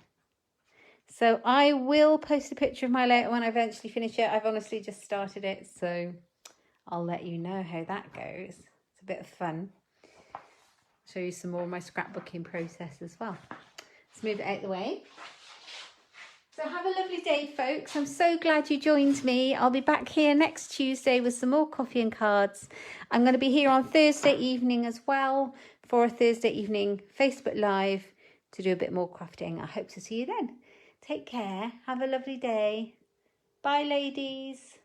So I will post a picture of my layout when I eventually finish it. I've honestly just started it, so I'll let you know how that goes. It's a bit of fun. Show you some more of my scrapbooking process as well. Let's move it out of the way. So have a lovely day, folks. I'm so glad you joined me. I'll be back here next Tuesday with some more coffee and cards. I'm going to be here on Thursday evening as well for a Thursday evening Facebook Live to do a bit more crafting. I hope to see you then. Take care. Have a lovely day. Bye, ladies.